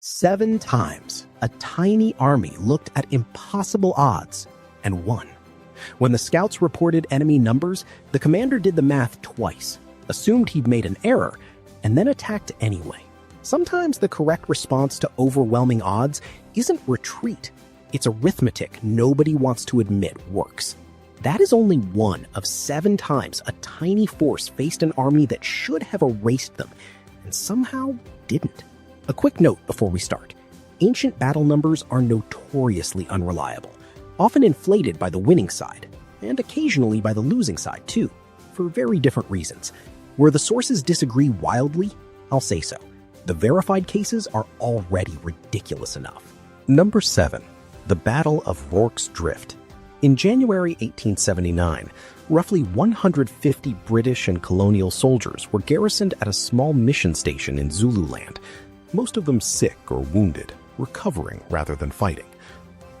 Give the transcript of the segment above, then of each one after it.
7 times, a tiny army looked at impossible odds and won. When the scouts reported enemy numbers, the commander did the math twice, assumed he'd made an error, and then attacked anyway. Sometimes the correct response to overwhelming odds isn't retreat. It's arithmetic nobody wants to admit works. That is only one of 7 times a tiny force faced an army that should have erased them, and somehow didn't. A quick note before we start. Ancient battle numbers are notoriously unreliable, often inflated by the winning side, and occasionally by the losing side too, for very different reasons. Where the sources disagree wildly, I'll say so. The verified cases are already ridiculous enough. Number 7. The Battle of Rorke's Drift. In January 1879, roughly 150 British and colonial soldiers were garrisoned at a small mission station in Zululand, most of them sick or wounded, recovering rather than fighting.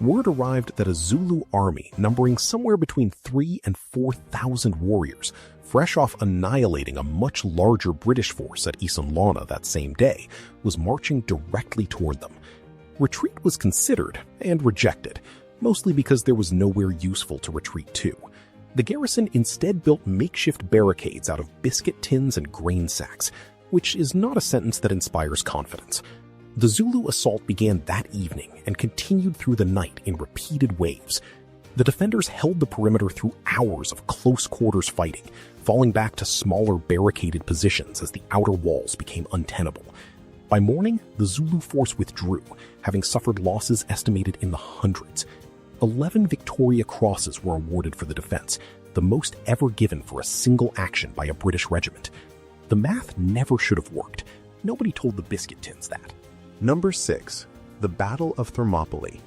Word arrived that a Zulu army numbering somewhere between 3,000 and 4,000 warriors, fresh off annihilating a much larger British force at Isanlana that same day, was marching directly toward them. Retreat was considered and rejected, mostly because there was nowhere useful to retreat to. The garrison instead built makeshift barricades out of biscuit tins and grain sacks, which is not a sentence that inspires confidence. The Zulu assault began that evening and continued through the night in repeated waves. The defenders held the perimeter through hours of close quarters fighting, falling back to smaller barricaded positions as the outer walls became untenable. By morning, the Zulu force withdrew, having suffered losses estimated in the hundreds. 11 Victoria Crosses were awarded for the defense, the most ever given for a single action by a British regiment. The math never should have worked. Nobody told the biscuit tins that. Number 6. The Battle of Thermopylae.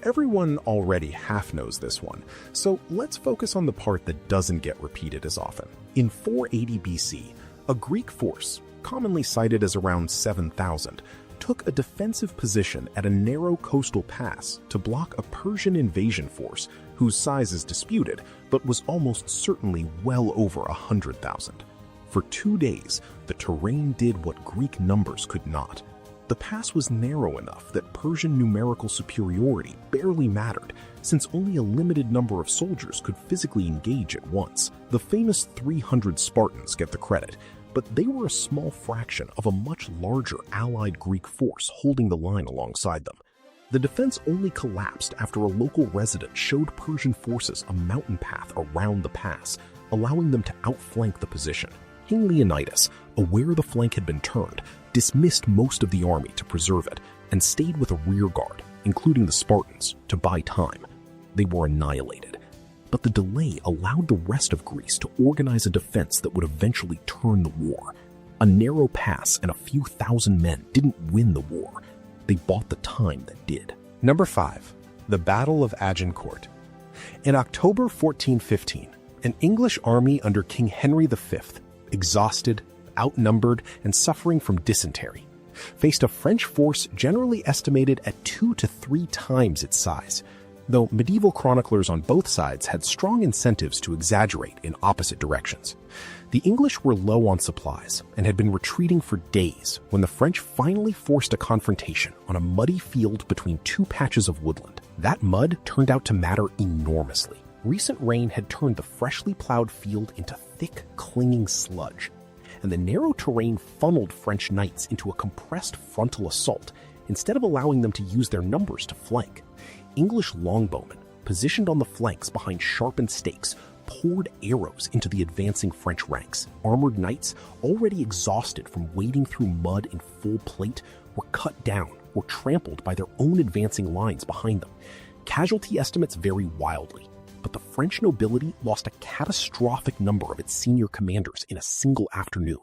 Everyone already half knows this one, so let's focus on the part that doesn't get repeated as often. In 480 BC, a Greek force, commonly cited as around 7,000, took a defensive position at a narrow coastal pass to block a Persian invasion force whose size is disputed, but was almost certainly well over 100,000. For 2 days, the terrain did what Greek numbers could not. The pass was narrow enough that Persian numerical superiority barely mattered, since only a limited number of soldiers could physically engage at once. The famous 300 Spartans get the credit, but they were a small fraction of a much larger allied Greek force holding the line alongside them. The defense only collapsed after a local resident showed Persian forces a mountain path around the pass, allowing them to outflank the position. King Leonidas, aware the flank had been turned, dismissed most of the army to preserve it and stayed with a rear guard, including the Spartans, to buy time. They were annihilated. But the delay allowed the rest of Greece to organize a defense that would eventually turn the war. A narrow pass and a few thousand men didn't win the war. They bought the time that did. Number 5. The Battle of Agincourt. In October 1415, an English army under King Henry V, exhausted, outnumbered, and suffering from dysentery, faced a French force generally estimated at 2 to 3 times its size, though medieval chroniclers on both sides had strong incentives to exaggerate in opposite directions. The English were low on supplies and had been retreating for days when the French finally forced a confrontation on a muddy field between 2 patches of woodland. That mud turned out to matter enormously. Recent rain had turned the freshly plowed field into thick, clinging sludge, and the narrow terrain funneled French knights into a compressed frontal assault instead of allowing them to use their numbers to flank. English longbowmen, positioned on the flanks behind sharpened stakes, poured arrows into the advancing French ranks. Armored knights, already exhausted from wading through mud in full plate, were cut down or trampled by their own advancing lines behind them. Casualty estimates vary wildly, but the French nobility lost a catastrophic number of its senior commanders in a single afternoon.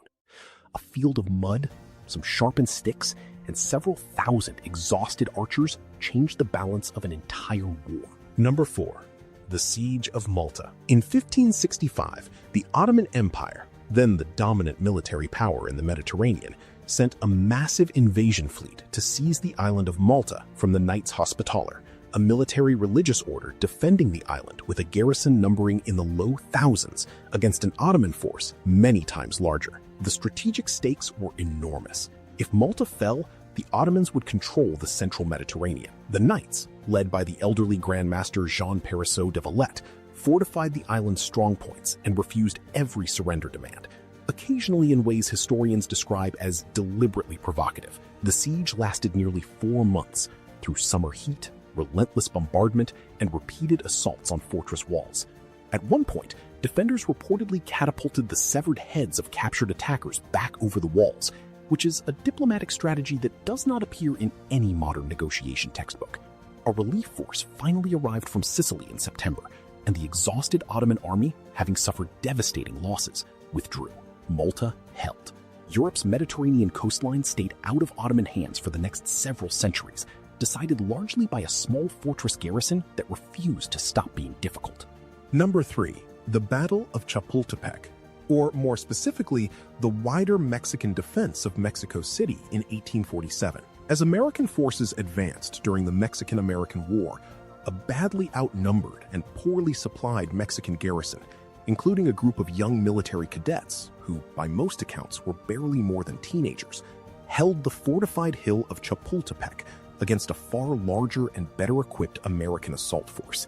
A field of mud, some sharpened sticks, and several thousand exhausted archers changed the balance of an entire war. Number 4. The Siege of Malta. In 1565, the Ottoman Empire, then the dominant military power in the Mediterranean, sent a massive invasion fleet to seize the island of Malta from the Knights Hospitaller, a military religious order defending the island with a garrison numbering in the low thousands against an Ottoman force many times larger. The strategic stakes were enormous. If Malta fell, the Ottomans would control the central Mediterranean. The Knights, led by the elderly Grand Master Jean Perisseau de Valette, fortified the island's strongpoints and refused every surrender demand, occasionally in ways historians describe as deliberately provocative. The siege lasted nearly 4 months, through summer heat, relentless bombardment, and repeated assaults on fortress walls. At one point, defenders reportedly catapulted the severed heads of captured attackers back over the walls, which is a diplomatic strategy that does not appear in any modern negotiation textbook. A relief force finally arrived from Sicily in September, and the exhausted Ottoman army, having suffered devastating losses, withdrew. Malta held. Europe's Mediterranean coastline stayed out of Ottoman hands for the next several centuries, decided largely by a small fortress garrison that refused to stop being difficult. Number 3. The Battle of Chapultepec, or more specifically, the wider Mexican defense of Mexico City in 1847. As American forces advanced during the Mexican-American War, a badly outnumbered and poorly supplied Mexican garrison, including a group of young military cadets who, by most accounts, were barely more than teenagers, held the fortified hill of Chapultepec against a far larger and better equipped American assault force.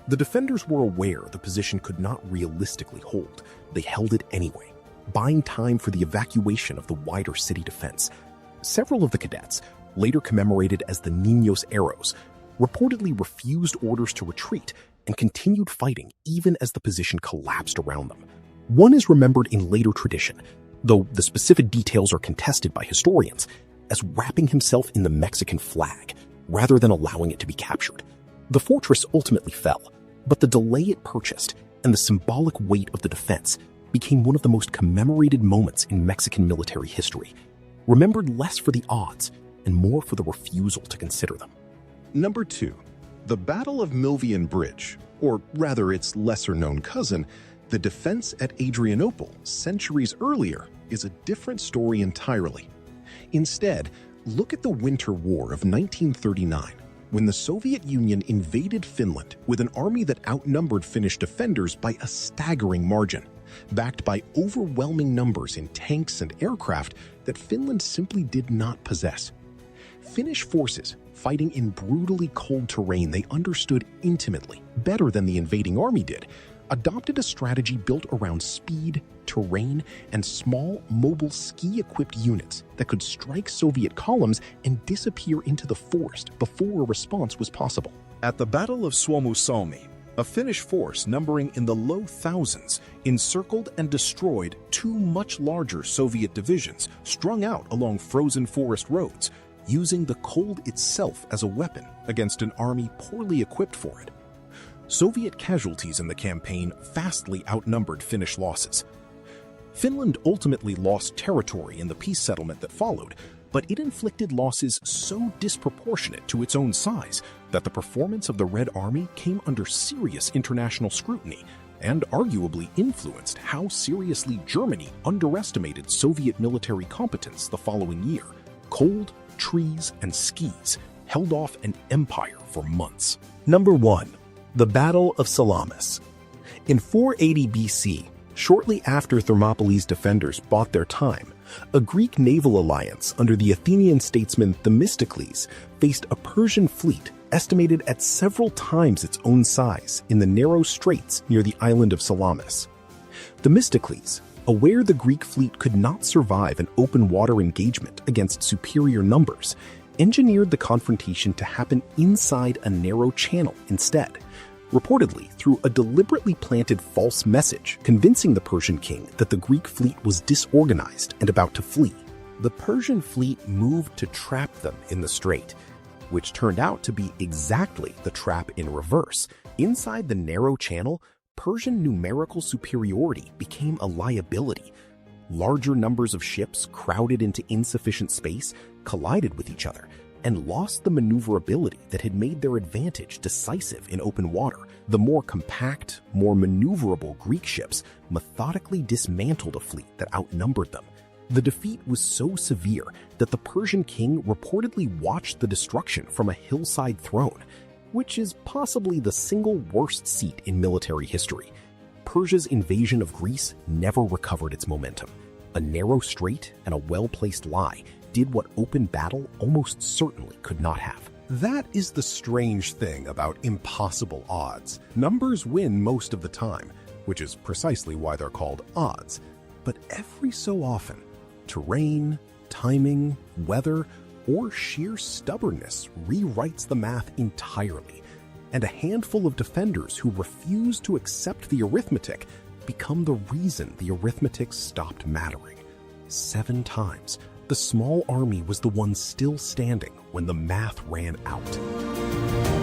The defenders were aware the position could not realistically hold. They held it anyway, buying time for the evacuation of the wider city defense. Several of the cadets, later commemorated as the Niños Héroes, reportedly refused orders to retreat and continued fighting even as the position collapsed around them. One is remembered in later tradition, though the specific details are contested by historians, as wrapping himself in the Mexican flag rather than allowing it to be captured. The fortress ultimately fell, but the delay it purchased and the symbolic weight of the defense became one of the most commemorated moments in Mexican military history, remembered less for the odds and more for the refusal to consider them. Number 2. The Battle of Milvian Bridge, or rather its lesser-known cousin, the defense at Adrianople centuries earlier, is a different story entirely. Instead, look at the Winter War of 1939, when the Soviet Union invaded Finland with an army that outnumbered Finnish defenders by a staggering margin, backed by overwhelming numbers in tanks and aircraft that Finland simply did not possess. Finnish forces, fighting in brutally cold terrain they understood intimately, better than the invading army did, adopted a strategy built around speed, terrain, and small, mobile ski-equipped units that could strike Soviet columns and disappear into the forest before a response was possible. At the Battle of Suomussalmi, a Finnish force numbering in the low thousands encircled and destroyed 2 much larger Soviet divisions strung out along frozen forest roads, using the cold itself as a weapon against an army poorly equipped for it. Soviet casualties in the campaign vastly outnumbered Finnish losses. Finland ultimately lost territory in the peace settlement that followed, but it inflicted losses so disproportionate to its own size that the performance of the Red Army came under serious international scrutiny and arguably influenced how seriously Germany underestimated Soviet military competence the following year. Cold, trees, and skis held off an empire for months. Number 1. The Battle of Salamis. In 480 BC, shortly after Thermopylae's defenders bought their time, a Greek naval alliance under the Athenian statesman Themistocles faced a Persian fleet estimated at several times its own size in the narrow straits near the island of Salamis. Themistocles, aware the Greek fleet could not survive an open water engagement against superior numbers, engineered the confrontation to happen inside a narrow channel instead, reportedly through a deliberately planted false message convincing the Persian king that the Greek fleet was disorganized and about to flee. The Persian fleet moved to trap them in the strait, which turned out to be exactly the trap in reverse. Inside the narrow channel, Persian numerical superiority became a liability. Larger numbers of ships crowded into insufficient space, collided with each other, and lost the maneuverability that had made their advantage decisive in open water. The more compact, more maneuverable Greek ships methodically dismantled a fleet that outnumbered them. The defeat was so severe that the Persian king reportedly watched the destruction from a hillside throne, which is possibly the single worst seat in military history. Persia's invasion of Greece never recovered its momentum. A narrow strait and a well-placed lie did what open battle almost certainly could not have. That is the strange thing about impossible odds. Numbers win most of the time, which is precisely why they're called odds. But every so often, terrain, timing, weather, or sheer stubbornness rewrites the math entirely, and a handful of defenders who refuse to accept the arithmetic become the reason the arithmetic stopped mattering. 7 times, the small army was the one still standing when the math ran out.